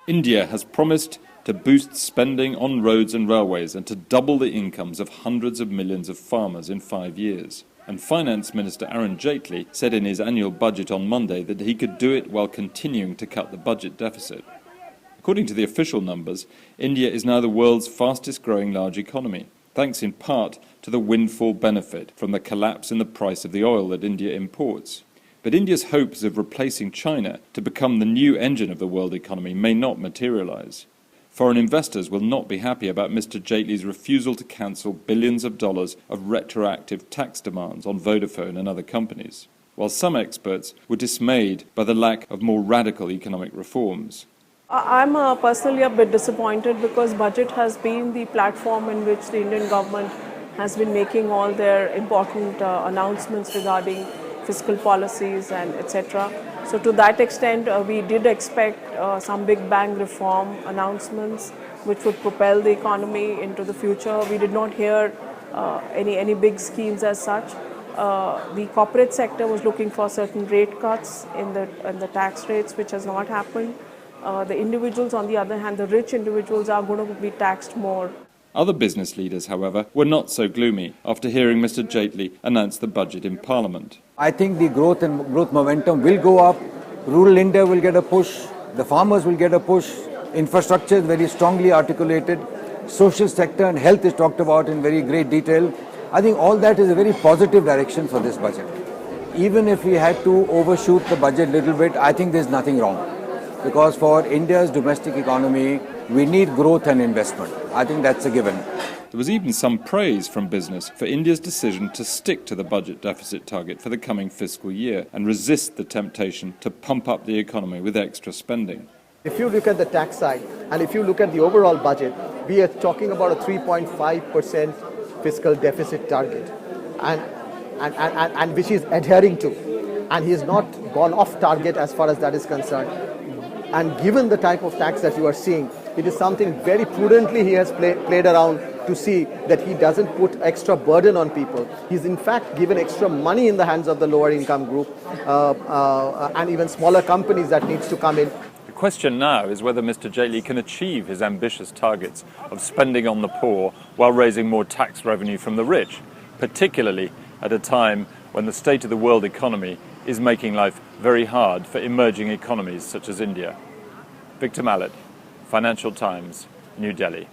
India has promised to boost spending on roads and railways and to double the incomes of hundreds of millions of farmers in 5 years. And Finance Minister Arun Jaitley said in his annual budget on Monday that he could do it while continuing to cut the budget deficit. According to the official numbers, India is now the world's fastest growing large economy, thanks in part to the windfall benefit from the collapse in the price of the oil that India imports. But India's hopes of replacing China to become the new engine of the world economy may not materialize. Foreign investors will not be happy about Mr. Jaitley's refusal to cancel billions of dollars of retroactive tax demands on Vodafone and other companies, while some experts were dismayed by the lack of more radical economic reforms. I'm personally a bit disappointed because budget has been the platform in which the Indian government has been making all their important announcements regarding fiscal policies and etc. So to that extent, we did expect some big bang reform announcements which would propel the economy into the future. We did not hear any big schemes as such. The corporate sector was looking for certain rate cuts in the tax rates, which has not happened. The individuals, on the other hand, the rich individuals are going to be taxed more. Other business leaders, however, were not so gloomy after hearing Mr. Jaitley announce the budget in Parliament. I think the growth momentum will go up. Rural India will get a push. The farmers will get a push. Infrastructure is very strongly articulated. Social sector and health is talked about in very great detail. I think all that is a very positive direction for this budget. Even if we had to overshoot the budget a little bit, I think there's nothing wrong. Because for India's domestic economy, we need growth and investment. I think that's a given. There was even some praise from business for India's decision to stick to the budget deficit target for the coming fiscal year and resist the temptation to pump up the economy with extra spending. If you look at the tax side and if you look at the overall budget, we are talking about a 3.5% fiscal deficit target and which he's adhering to. And he has not gone off target as far as that is concerned. And given the type of tax that you are seeing, it is something very prudently he has played around to see that he doesn't put extra burden on people. He's in fact given extra money in the hands of the lower income group and even smaller companies that needs to come in. The question now is whether Mr. Jaitley can achieve his ambitious targets of spending on the poor while raising more tax revenue from the rich, particularly at a time when the state of the world economy is making life very hard for emerging economies such as India. Victor Mallet, Financial Times, New Delhi.